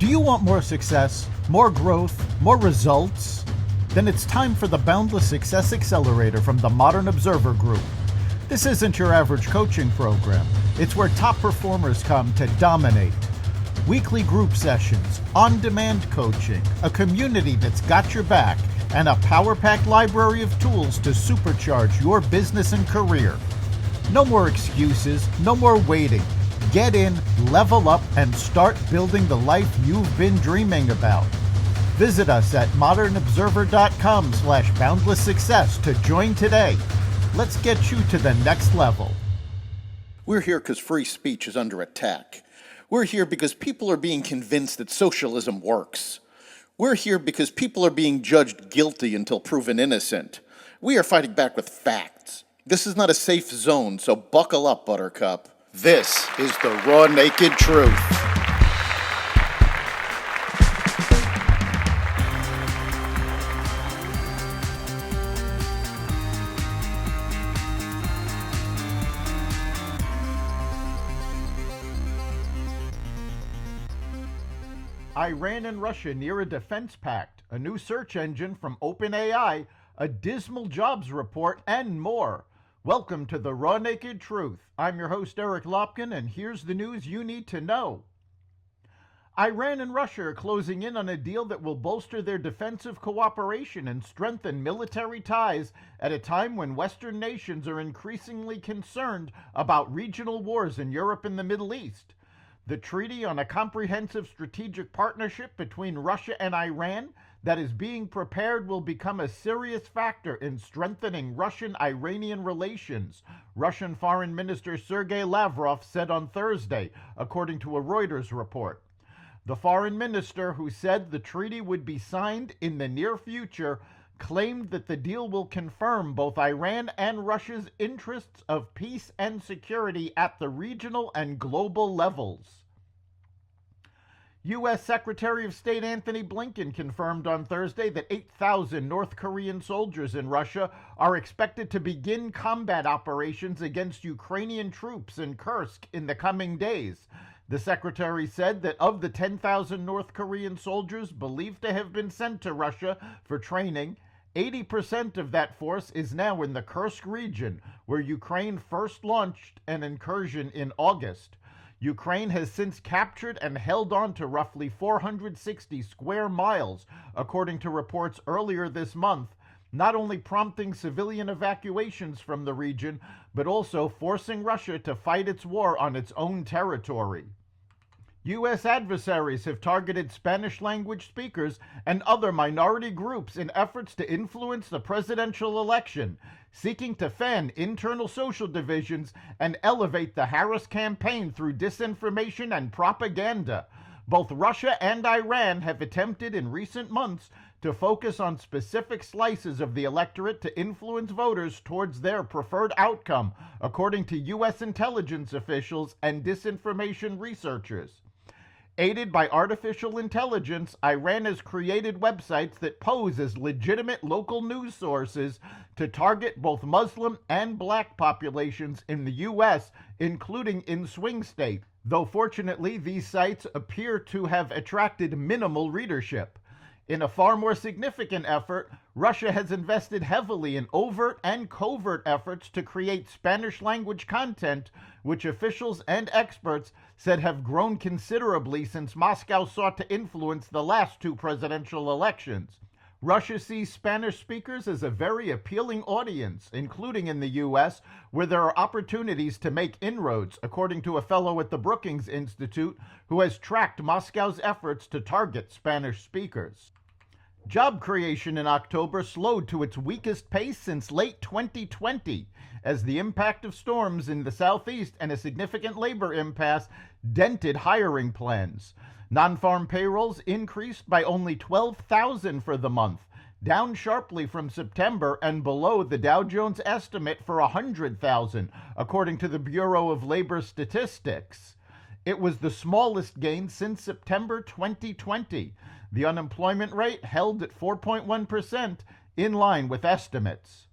Do you want more success, more growth, more results? Then it's time for the Boundless Success Accelerator from the Modern Observer Group. This isn't your average coaching program. It's where top performers come to dominate. Weekly group sessions, on-demand coaching, a community that's got your back, and a power-packed library of tools to supercharge your business and career. No more excuses, no more waiting. Get in, level up, and start building the life you've been dreaming about. Visit us at modernobserver.com/boundlesssuccess to join today. Let's get you to the next level. We're here because free speech is under attack. We're here because people are being convinced that socialism works. We're here because people are being judged guilty until proven innocent. We are fighting back with facts. This is not a safe zone, so buckle up, Buttercup. This is the raw, naked truth. Iran and Russia near a defense pact, a new search engine from OpenAI, a dismal jobs report, and more. Welcome to the Raw Naked Truth. I'm your host, Eric Lopkin, and here's the news you need to know. Iran and Russia are closing in on a deal that will bolster their defensive cooperation and strengthen military ties at a time when Western nations are increasingly concerned about regional wars in Europe and the Middle East. The treaty on a comprehensive strategic partnership between Russia and Iran that is being prepared will become a serious factor in strengthening Russian-Iranian relations, Russian Foreign Minister Sergei Lavrov said on Thursday, according to a Reuters report. The foreign minister, who said the treaty would be signed in the near future, claimed that the deal will confirm both Iran and Russia's interests of peace and security at the regional and global levels. U.S. Secretary of State Antony Blinken confirmed on Thursday that 8,000 North Korean soldiers in Russia are expected to begin combat operations against Ukrainian troops in Kursk in the coming days. The secretary said that of the 10,000 North Korean soldiers believed to have been sent to Russia for training, 80% of that force is now in the Kursk region, where Ukraine first launched an incursion in August. Ukraine has since captured and held on to roughly 460 square miles, according to reports earlier this month, not only prompting civilian evacuations from the region, but also forcing Russia to fight its war on its own territory. U.S. adversaries have targeted Spanish-language speakers and other minority groups in efforts to influence the presidential election, seeking to fan internal social divisions and elevate the Harris campaign through disinformation and propaganda. Both Russia and Iran have attempted in recent months to focus on specific slices of the electorate to influence voters towards their preferred outcome, according to U.S. intelligence officials and disinformation researchers. Aided by artificial intelligence, Iran has created websites that pose as legitimate local news sources to target both Muslim and black populations in the U.S., including in swing states, though fortunately these sites appear to have attracted minimal readership. In a far more significant effort, Russia has invested heavily in overt and covert efforts to create Spanish-language content, which officials and experts said have grown considerably since Moscow sought to influence the last two presidential elections. Russia sees Spanish speakers as a very appealing audience, including in the U.S., where there are opportunities to make inroads, according to a fellow at the Brookings Institute who has tracked Moscow's efforts to target Spanish speakers. Job creation in October slowed to its weakest pace since late 2020, as the impact of storms in the southeast and a significant labor impasse dented hiring plans. Non-farm payrolls increased by only 12,000 for the month, down sharply from September and below the Dow Jones estimate for 100,000, according to the Bureau of Labor Statistics. It was the smallest gain since September 2020. The unemployment rate held at 4.1%, in line with estimates.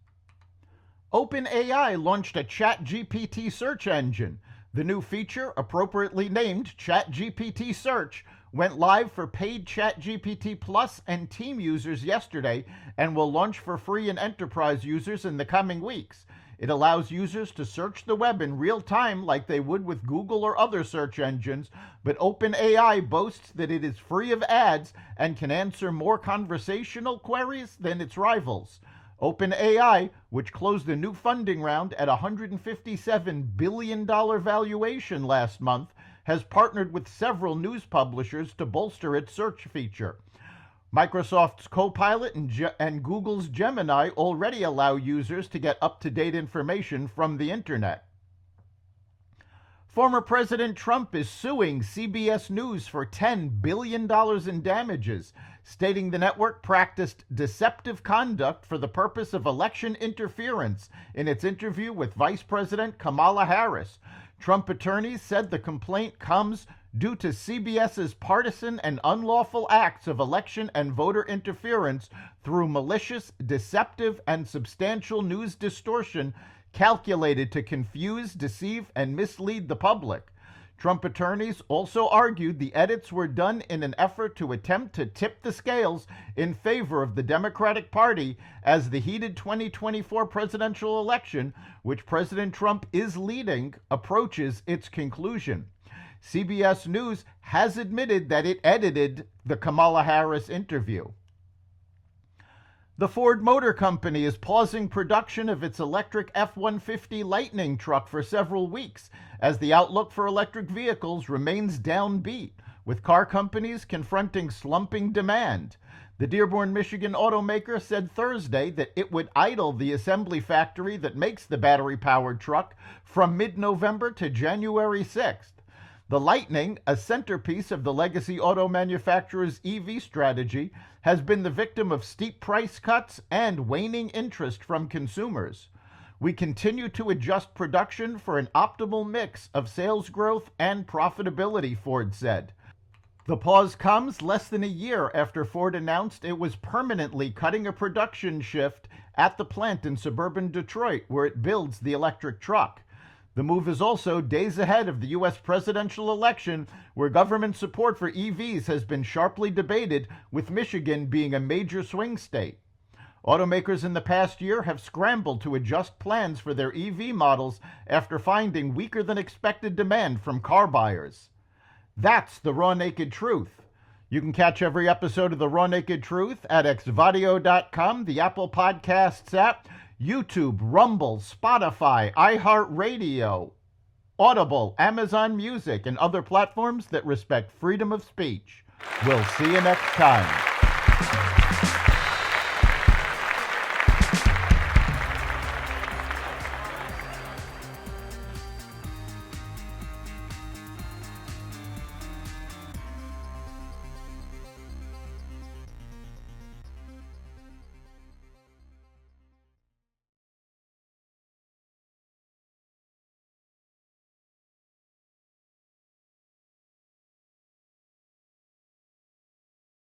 OpenAI launched a ChatGPT search engine. The new feature, appropriately named ChatGPT Search, went live for paid ChatGPT Plus and Team users yesterday and will launch for free and enterprise users in the coming weeks. It allows users to search the web in real time like they would with Google or other search engines, but OpenAI boasts that it is free of ads and can answer more conversational queries than its rivals. OpenAI, which closed a new funding round at a $157 billion valuation last month, has partnered with several news publishers to bolster its search feature. Microsoft's Copilot and Google's Gemini already allow users to get up-to-date information from the internet. Former President Trump is suing CBS News for $10 billion in damages, stating the network practiced deceptive conduct for the purpose of election interference in its interview with Vice President Kamala Harris. Trump attorneys said the complaint comes due to CBS's partisan and unlawful acts of election and voter interference through malicious, deceptive, and substantial news distortion calculated to confuse, deceive, and mislead the public. Trump attorneys also argued the edits were done in an effort to attempt to tip the scales in favor of the Democratic Party as the heated 2024 presidential election, which President Trump is leading, approaches its conclusion. CBS News has admitted that it edited the Kamala Harris interview. The Ford Motor Company is pausing production of its electric F-150 Lightning truck for several weeks as the outlook for electric vehicles remains downbeat, with car companies confronting slumping demand. The Dearborn, Michigan automaker said Thursday that it would idle the assembly factory that makes the battery-powered truck from mid-November to January 6th. The Lightning, a centerpiece of the legacy auto manufacturer's EV strategy, has been the victim of steep price cuts and waning interest from consumers. We continue to adjust production for an optimal mix of sales growth and profitability, Ford said. The pause comes less than a year after Ford announced it was permanently cutting a production shift at the plant in suburban Detroit where it builds the electric truck. The move is also days ahead of the U.S. presidential election, where government support for EVs has been sharply debated, with Michigan being a major swing state. Automakers in the past year have scrambled to adjust plans for their EV models after finding weaker than expected demand from car buyers. That's the Raw Naked Truth. You can catch every episode of the Raw Naked Truth at xvadio.com, the Apple Podcasts app, YouTube, Rumble, Spotify, iHeartRadio, Audible, Amazon Music, and other platforms that respect freedom of speech. We'll see you next time.